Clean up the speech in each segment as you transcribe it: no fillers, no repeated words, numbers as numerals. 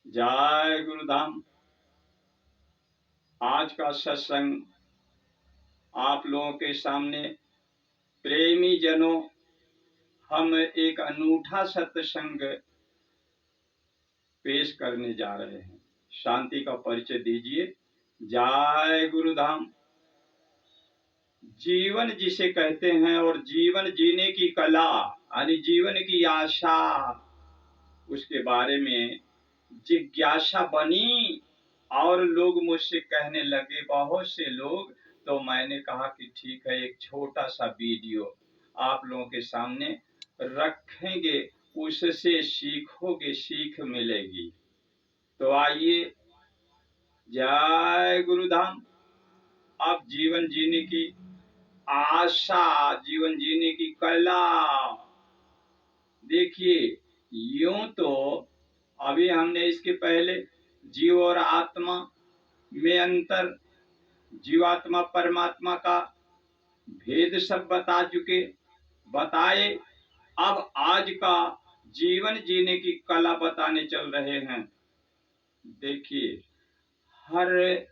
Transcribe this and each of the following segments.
जय गुरुधाम। आज का सत्संग आप लोगों के सामने प्रेमी जनों, हम एक अनूठा सत्संग पेश करने जा रहे हैं। शांति का परिचय दीजिए। जय गुरुधाम। जीवन जिसे कहते हैं और जीवन जीने की कला यानी जीवन की आशा, उसके बारे में जिज्ञासा बनी और लोग मुझसे कहने लगे, बहुत से लोग। तो मैंने कहा कि ठीक है, एक छोटा सा वीडियो आप लोगों के सामने रखेंगे, उससे सीखोगे, सीख मिलेगी। तो आइए, जय गुरुधाम। अब जीवन जीने की आशा, जीवन जीने की कला। देखिए, यूं तो अभी हमने इसके पहले जीव और आत्मा में अंतर, जीवात्मा परमात्मा का भेद सब बताए। अब आज का जीवन जीने की कला बताने चल रहे हैं। देखिए, हर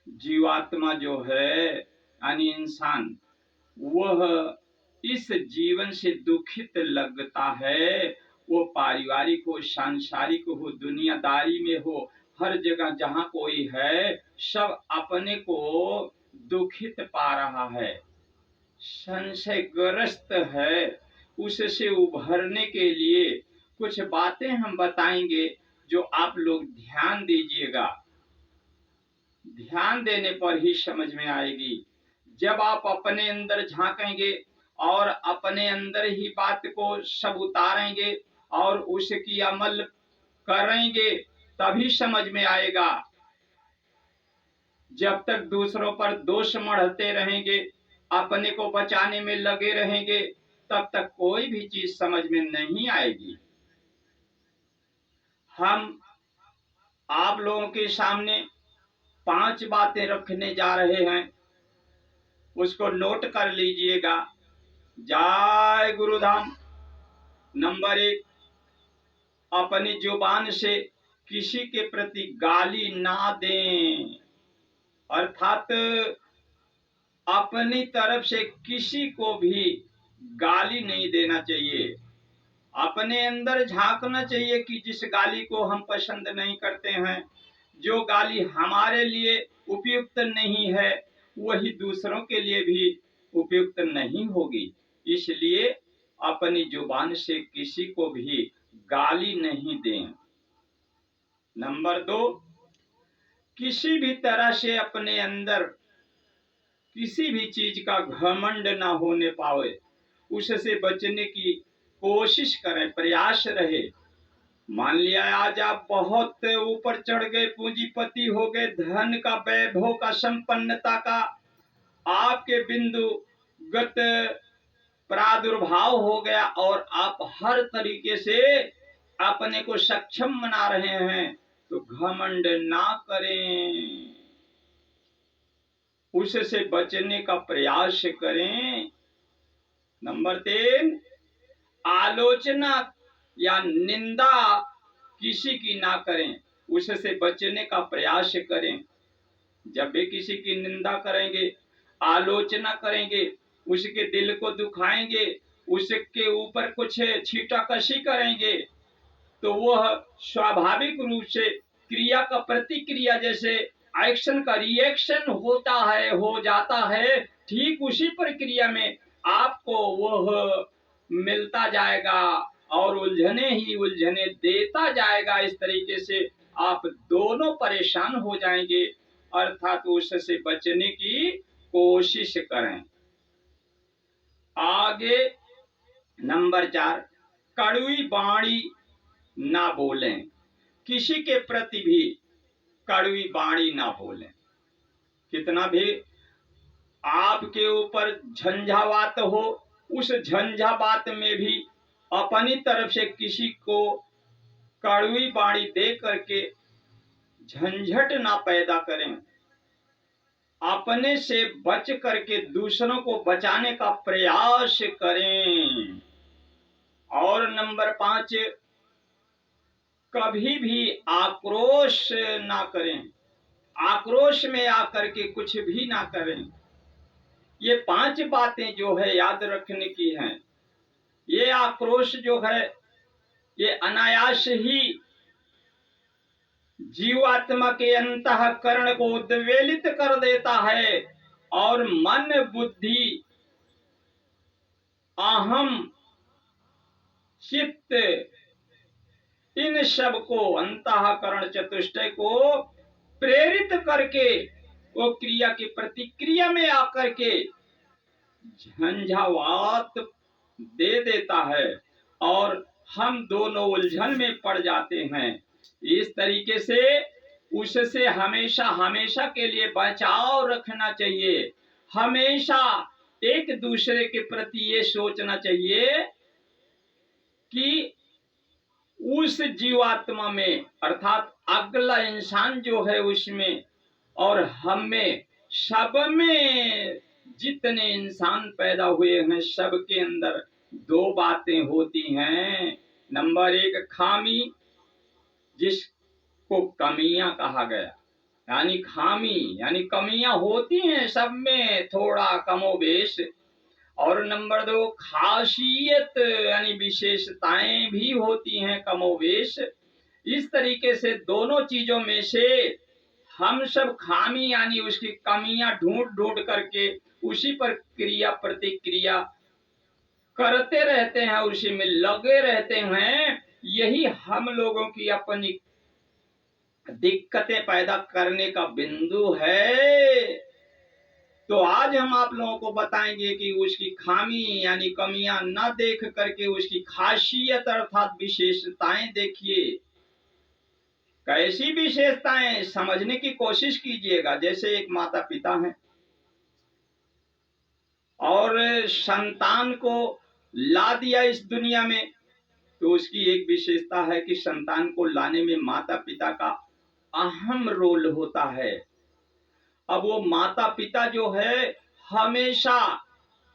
जीवात्मा जो है यानी इंसान, वह इस जीवन से दुखित लगता है। वो पारिवारिक हो, सांसारिक हो, दुनियादारी में हो, हर जगह जहां कोई है, सब अपने को दुखित पा रहा है, संशयग्रस्त है। उससे उभरने के लिए कुछ बातें हम बताएंगे जो आप लोग ध्यान दीजिएगा। ध्यान देने पर ही समझ में आएगी। जब आप अपने अंदर झांकेंगे और अपने अंदर ही बात को सब उतारेंगे और उसकी अमल करेंगे, तभी समझ में आएगा। जब तक दूसरों पर दोष मढ़ते रहेंगे, अपने को बचाने में लगे रहेंगे, तब तक कोई भी चीज समझ में नहीं आएगी। हम आप लोगों के सामने 5 बातें रखने जा रहे हैं, उसको नोट कर लीजिएगा। जय गुरुधाम। नंबर 1, अपनी जुबान से किसी के प्रति गाली ना दें, अर्थात अपनी तरफ से किसी को भी गाली नहीं देना चाहिए। अपने अंदर झांकना चाहिए कि जिस गाली को हम पसंद नहीं करते हैं, जो गाली हमारे लिए उपयुक्त नहीं है, वही दूसरों के लिए भी उपयुक्त नहीं होगी। इसलिए अपनी जुबान से किसी को भी गाली नहीं दें। नंबर 2, किसी भी तरह से अपने अंदर किसी भी चीज का घमंड ना होने पावे, उससे बचने की कोशिश करें, प्रयास रहे। मान लिया आज आप बहुत ऊपर चढ़ गए, पूंजीपति हो गए, धन का, वैभव का, संपन्नता का आपके बिंदुगत प्रादुर्भाव हो गया और आप हर तरीके से अपने को सक्षम बना रहे हैं, तो घमंड ना करें, उससे बचने का प्रयास करें। नंबर 3, आलोचना या निंदा किसी की ना करें, उससे बचने का प्रयास करें। जब भी किसी की निंदा करेंगे, आलोचना करेंगे, उसके दिल को दुखाएंगे, उसके ऊपर कुछ छीटाकशी करेंगे, तो वह स्वाभाविक रूप से क्रिया का प्रतिक्रिया, जैसे एक्शन का रिएक्शन होता है, हो जाता है, ठीक उसी प्रक्रिया में आपको वह मिलता जाएगा और उलझने ही उलझने देता जाएगा। इस तरीके से आप दोनों परेशान हो जाएंगे, अर्थात उससे बचने की कोशिश करें। आगे नंबर 4, कड़वी वाणी ना बोलें, किसी के प्रति भी कड़वी वाणी ना बोलें। कितना भी आपके ऊपर झंझावात हो, उस झंझावात में भी अपनी तरफ से किसी को कड़वी वाणी दे करके झंझट ना पैदा करें। अपने से बच करके दूसरों को बचाने का प्रयास करें। और नंबर 5, कभी भी आक्रोश ना करें, आक्रोश में आकर के कुछ भी ना करें। ये 5 बातें जो है याद रखने की हैं। ये आक्रोश जो है ये अनायास ही जीवात्मा के अंतःकरण को उद्वेलित कर देता है और मन बुद्धि अहम चित्त इन सब को अंतःकरण चतुष्टय को प्रेरित करके वो क्रिया की प्रतिक्रिया में आकर के झंझावात दे देता है और हम दोनों उलझन में पड़ जाते हैं। इस तरीके से उससे हमेशा हमेशा के लिए बचाव रखना चाहिए। हमेशा एक दूसरे के प्रति ये सोचना चाहिए कि उस जीवात्मा में अर्थात अगला इंसान जो है उसमें और हम में, सब में जितने इंसान पैदा हुए हैं सबके अंदर 2 बातें होती हैं। नंबर 1 खामी, जिसको कमियां कहा गया, यानी खामी यानी कमियां होती हैं सब में थोड़ा कमोबेश। और नंबर 2 खासियत यानी विशेषताएं भी होती हैं कमोबेश। इस तरीके से दोनों चीजों में से हम सब खामी यानी उसकी कमियां ढूंढ ढूंढ करके उसी पर क्रिया प्रतिक्रिया करते रहते हैं, उसी में लगे रहते हैं। यही हम लोगों की अपनी दिक्कतें पैदा करने का बिंदु है। तो आज हम आप लोगों को बताएंगे कि उसकी खामी यानी कमियां न देख करके उसकी खासियत अर्थात विशेषताएं देखिए। कैसी विशेषताएं समझने की कोशिश कीजिएगा। जैसे एक माता पिता हैं और संतान को ला दिया इस दुनिया में, तो उसकी एक विशेषता है कि संतान को लाने में माता पिता का अहम रोल होता है। अब वो माता पिता जो है हमेशा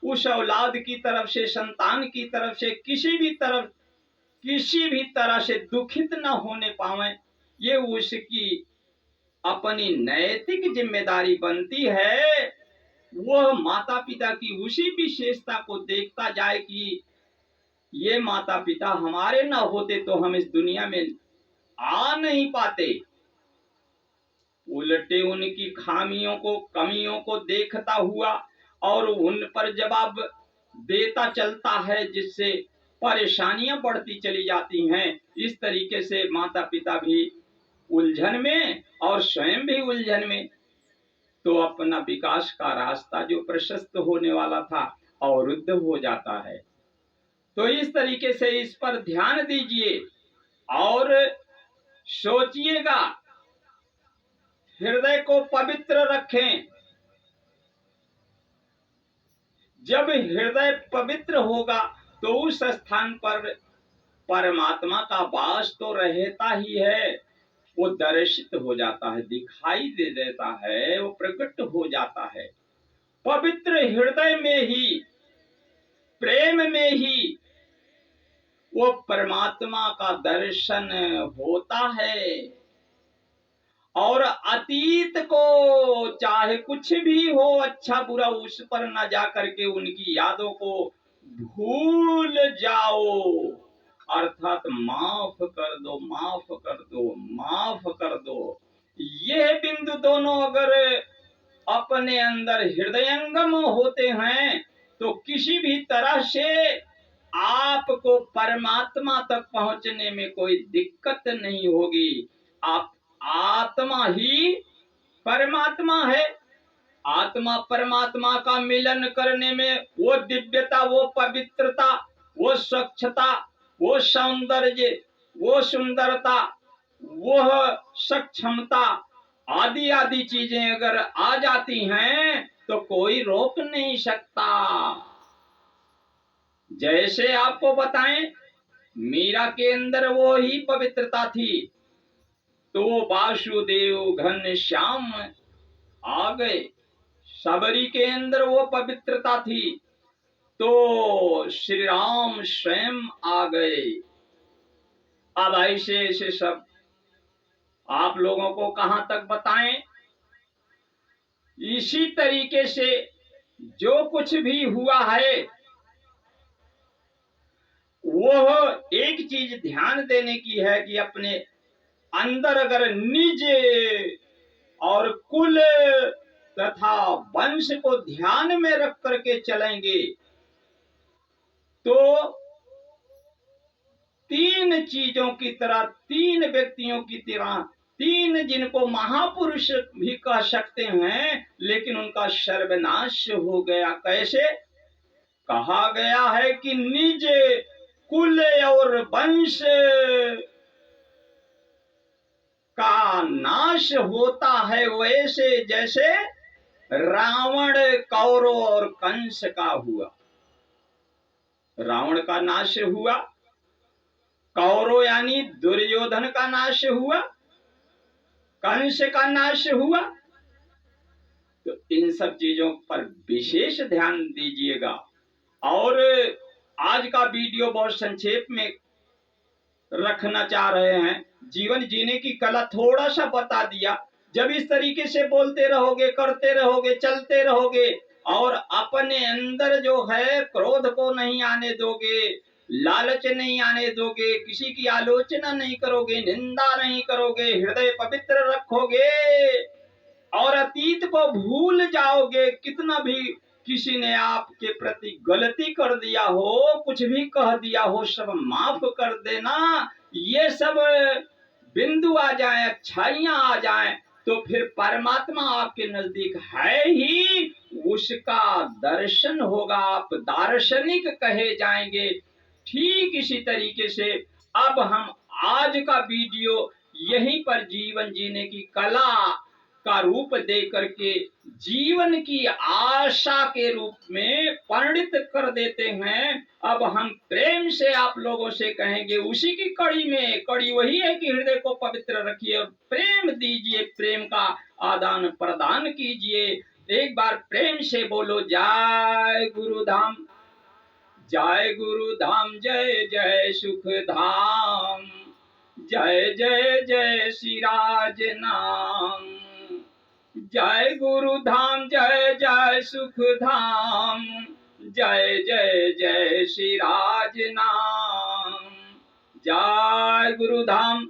उस औलाद की तरफ से, संतान की तरफ से किसी भी तरह से दुखित न होने पावे, ये उसकी अपनी नैतिक जिम्मेदारी बनती है। वह माता पिता की उसी विशेषता को देखता जाए कि ये माता पिता हमारे न होते तो हम इस दुनिया में आ नहीं पाते। उल्टे उनकी खामियों को, कमियों को देखता हुआ और उन पर जवाब देता चलता है, जिससे परेशानियां बढ़ती चली जाती हैं। इस तरीके से माता पिता भी उलझन में और स्वयं भी उलझन में, तो अपना विकास का रास्ता जो प्रशस्त होने वाला था अवरुद्ध हो जाता है। तो इस तरीके से इस पर ध्यान दीजिए और सोचिएगा, हृदय को पवित्र रखें। जब हृदय पवित्र होगा तो उस स्थान पर परमात्मा का वास तो रहता ही है। वो दर्शित हो जाता है, दिखाई दे देता है, वो प्रकट हो जाता है। पवित्र हृदय में ही, प्रेम में ही वो परमात्मा का दर्शन होता है। और अतीत को चाहे कुछ भी हो, अच्छा बुरा, उस पर न जा करके उनकी यादों को भूल जाओ, अर्थात माफ कर दो, माफ कर दो, माफ कर दो। ये बिंदु दोनों अगर अपने अंदर हृदयंगम होते हैं तो किसी भी तरह से आपको परमात्मा तक पहुंचने में कोई दिक्कत नहीं होगी। आप आत्मा ही परमात्मा है। आत्मा परमात्मा का मिलन करने में वो दिव्यता, वो पवित्रता, वो स्वच्छता, वो सौंदर्य, वो सुंदरता, वह सक्षमता आदि आदि चीजें अगर आ जाती हैं तो कोई रोक नहीं सकता। जैसे आपको बताएं, मीरा के अंदर वो ही पवित्रता थी, तो वासुदेव घन श्याम आ गए। सबरी के अंदर वो पवित्रता थी, तो श्री राम स्वयं आ गए। अब ऐसे ऐसे सब आप लोगों को कहां तक बताएं। इसी तरीके से जो कुछ भी हुआ है, वह एक चीज ध्यान देने की है कि अपने अंदर अगर निज और कुल तथा वंश को ध्यान में रख करके चलेंगे तो तीन चीजों की तरह, तीन व्यक्तियों की तरह, तीन जिनको महापुरुष भी कह सकते हैं, लेकिन उनका सर्वनाश हो गया। कैसे? कहा गया है कि निज कुल और वंश का नाश होता है वैसे जैसे रावण, कौरव और कंस का हुआ। रावण का नाश हुआ, कौरव यानी दुर्योधन का नाश हुआ, कंस का नाश हुआ। तो इन सब चीजों पर विशेष ध्यान दीजिएगा। और आज का वीडियो बहुत संक्षेप में रखना चाह रहे हैं। जीवन जीने की कला थोड़ा सा बता दिया। जब इस तरीके से बोलते रहोगे, करते रहोगे, चलते रहोगे और अपने अंदर जो है क्रोध को नहीं आने दोगे, लालच नहीं आने दोगे, किसी की आलोचना नहीं करोगे, निंदा नहीं करोगे, हृदय पवित्र रखोगे और अतीत को भूल जाओगे। कितना भी किसी ने आपके प्रति गलती कर दिया हो, कुछ भी कह दिया हो, सब माफ कर देना। ये सब बिंदु आ जाए, अच्छाइयां आ जाए तो फिर परमात्मा आपके नजदीक है ही, उसका दर्शन होगा, आप दार्शनिक कहे जाएंगे। ठीक इसी तरीके से अब हम आज का वीडियो यहीं पर जीवन जीने की कला का रूप दे करके जीवन की आशा के रूप में परिणित कर देते हैं। अब हम प्रेम से आप लोगों से कहेंगे, उसी की कड़ी में, कड़ी वही है कि हृदय को पवित्र रखिए और प्रेम दीजिए, प्रेम का आदान प्रदान कीजिए। एक बार प्रेम से बोलो, जय गुरुधाम, जय गुरुधाम, जय जय सुख धाम, जय जय जय श्री राज नाम, जय गुरुधाम, जय जय सुख धाम, जय जय जय श्री राज नाम, जय गुरुधाम।